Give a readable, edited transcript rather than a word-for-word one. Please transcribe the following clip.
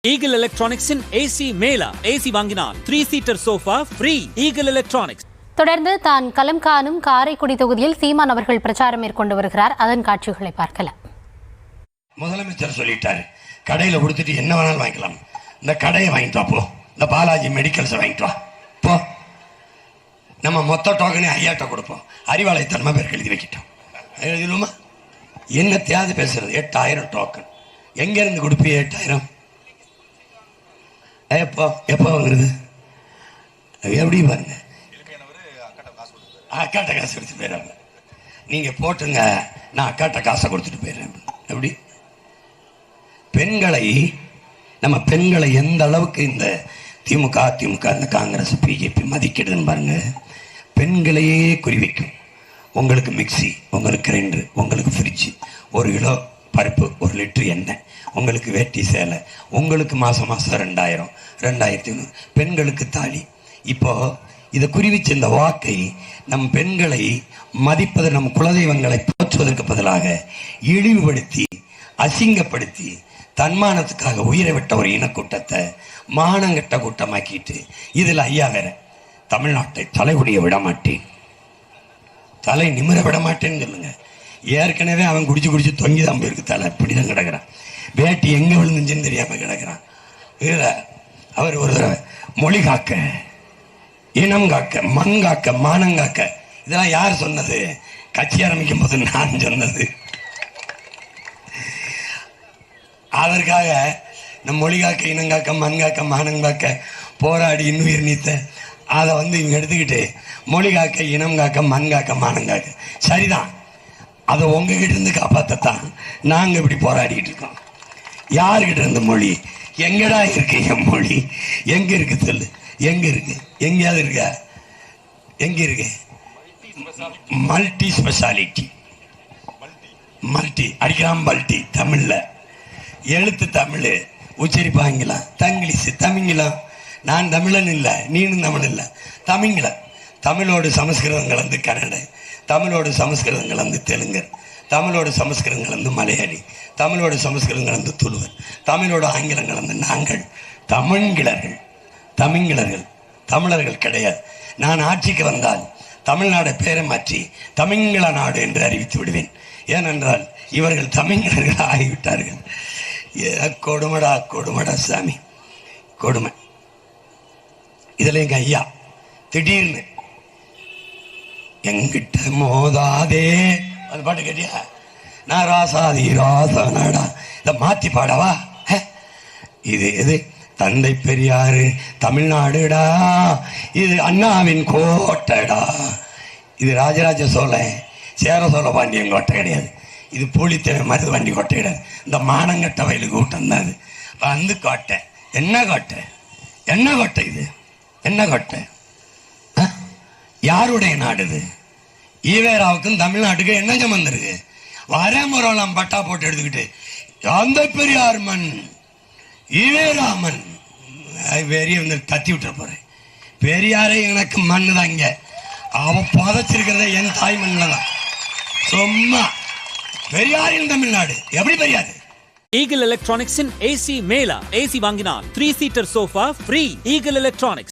Eagle Electronics in AC mela AC வாங்கினால் 3-seater sofa free. Eagle Electronics. தொடர்ந்து தான் களம் காணும் காரைக்குடி தொகுதியில் சீமான் அவர்கள் பிரச்சாரம் மேற்கொண்டு வருகிறார். அதன் காட்சிகளை பார்க்கலாம். முதலமைச்சர் சொல்லிட்டாரு, கடையில கொடுத்துட்டு என்ன வேணாலும் வாங்கிக்கலாம். இந்த கடையை வாங்கிட்டு வா போ, இந்த பாலாஜி மெடிக்கல்ஸ் வாங்கிட்டு வா போ. நம்ம மொத்த டோக்கனே ஐயாட்ட கொடுப்போம். அறிவாலயத்தன்மை பேருக்கு எழுதி வைக்கிட்டோம். எழுதிடுமா? என்ன தேவை பேசுறது? 8000 டோக்கன் எங்க இருந்து கொடுப்பீங்க? 8000 எப்போ எப்போ வாங்குறது? எப்படி பாருங்க, அக்காட்ட காசு கொடுத்து போயிடுறாங்க. நீங்க போட்டுங்க, நான் அக்காட்ட காசை கொடுத்துட்டு போயிடுறேன். எப்படி பெண்களை, நம்ம பெண்களை எந்த அளவுக்கு இந்த திமுக இந்த காங்கிரஸ் பிஜேபி மதிக்கிடுதுன்னு பாருங்க. பெண்களையே குறிவைக்கும். உங்களுக்கு மிக்சி, உங்களுக்கு கிரைண்டர், உங்களுக்கு ஃப்ரிட்ஜு, 1 கிலோ பருப்பு, 1 லிட்டர் எண்ணெய், உங்களுக்கு வேட்டி சேலை, உங்களுக்கு மாதம் 2000 2500, பெண்களுக்கு தாலி. இப்போ இதை குறிவிச்ச இந்த வாக்கை நம் பெண்களை மதிப்பது, நம் குலதெய்வங்களை போற்றுவதற்கு பதிலாக இழிவுபடுத்தி அசிங்கப்படுத்தி தன்மானத்துக்காக உயிரை விட்ட ஒரு இனக்கூட்டத்தை மானங்கட்ட கூட்டமாக்கிட்டு, இதில் ஐயா வேற, தமிழ்நாட்டை தலைகுடிய விடமாட்டேன், தலை நிமிர விடமாட்டேன்னு சொல்லுங்க. ஏற்கனவே அவன் குடிச்சு தொங்கிதான் போயிருக்கு, தலை இப்படிதான் கிடக்குறான். வேட்டி எங்க விழுந்துச்சுன்னு தெரியாம கிடக்குறான். இதுல அவர் ஒரு தடவை மொழி காக்க, இனம் காக்க, மண் காக்க, மானம் காக்க, இதெல்லாம் யார் சொன்னது? கட்சி ஆரம்பிக்கும் போது நான் சொன்னது. அதற்காக நம் மொழி காக்க, இனம் காக்க, மண் காக்க, மானம் காக்க போராடி இன்னுயிர் நீத்த அதை இவங்க எடுத்துக்கிட்டு மொழி காக்க, இனம் காக்க, மண் காக்க, மானம் காக்க. சரிதான், அதை உங்ககிட்ட இருந்து காப்பாற்றத்தான் நாங்க இப்படி போராடிட்டு இருக்கோம். யாருக்கிட்ட இருந்த மொழி? எங்கடா இருக்கு என் மொழி? எங்க இருக்கு சொல்லு? எங்க இருக்கு? எங்கேயாவது இருக்க? எங்க இருக்கு? மல்டி ஸ்பெஷாலிட்டி, மல்டி அடிக்கிறான் பல்டி. தமிழ்ல எழுத்து தமிழ், உச்சரிப்பாங்களாம் தங்கிலீஷ், தமிங்கிலம். நான் தமிழன் இல்லை, நீனும் தமிழ் இல்லை, தமிங்கிலம். தமிழோடு சமஸ்கிருதம் கலந்து கன்னட, தமிழோடு சமஸ்கிருதம் கலந்து தெலுங்கு, தமிழோடு சமஸ்கிருதம் கலந்து மலையாளி, தமிழோடு சமஸ்கிருதம் கலந்து துளுவர், தமிழோடு ஆங்கிலம் கலந்து நாங்கள் தமிழ்கிழர்கள். தமிழ்கிழர்கள் தமிழர்கள் கிடையாது. நான் ஆட்சிக்கு வந்தால் தமிழ்நாடு பேரை மாற்றி தமிழ்கிழ நாடு என்று அறிவித்து விடுவேன். ஏனென்றால் இவர்கள் தமிழ்கிழர்கள் ஆகிவிட்டார்கள். கொடுமடா கொடுமடா சாமி, கொடுமை. இதுல எங்க ஐயா திடீர்னு எங்கிட்ட மோதாதே, அது பாட்டு கேட்டியா? நான் ராசாதி ராசனாடா, இதை மாத்தி பாடவா? இது எது? தந்தை பெரியாறு தமிழ்நாடுடா, இது அண்ணாவின் கோட்டடா. இது ராஜராஜ சோழன், சேர சோழ பாண்டியன் கோட்டை கிடையாது. இது பூலித்தேவ மருது வண்டி கோட்டை கிடையாது. இந்த மானங்கட்ட வயலுக்கு கூட்டம் தான் இது. வந்து கோட்டை. என்ன கோட்டை? என்ன கோட்டை இது? என்ன கோட்டை? யாருடைய நாடு இது? ஈவேராவுக்கும் தமிழ்நாட்டுக்கு என்ன சம்பந்திருக்கு? வரமுறைலாம் பட்டா போட்டு எடுத்துக்கிட்டு அந்த பெரியார் மண், ஈவேராமன் வெறிய தட்டி விட்டுற போறேன். பெரியாரே எனக்கு மண்ணு தான். இங்க அவன் புதைச்சிருக்கிறத என் தாய் மண்ணில் தான். சும்மா பெரியாரின் தமிழ்நாடு எப்படி Periyar? Eagle Electronics in AC mela AC வாங்கினால் 3-seater sofa free. Eagle Electronics.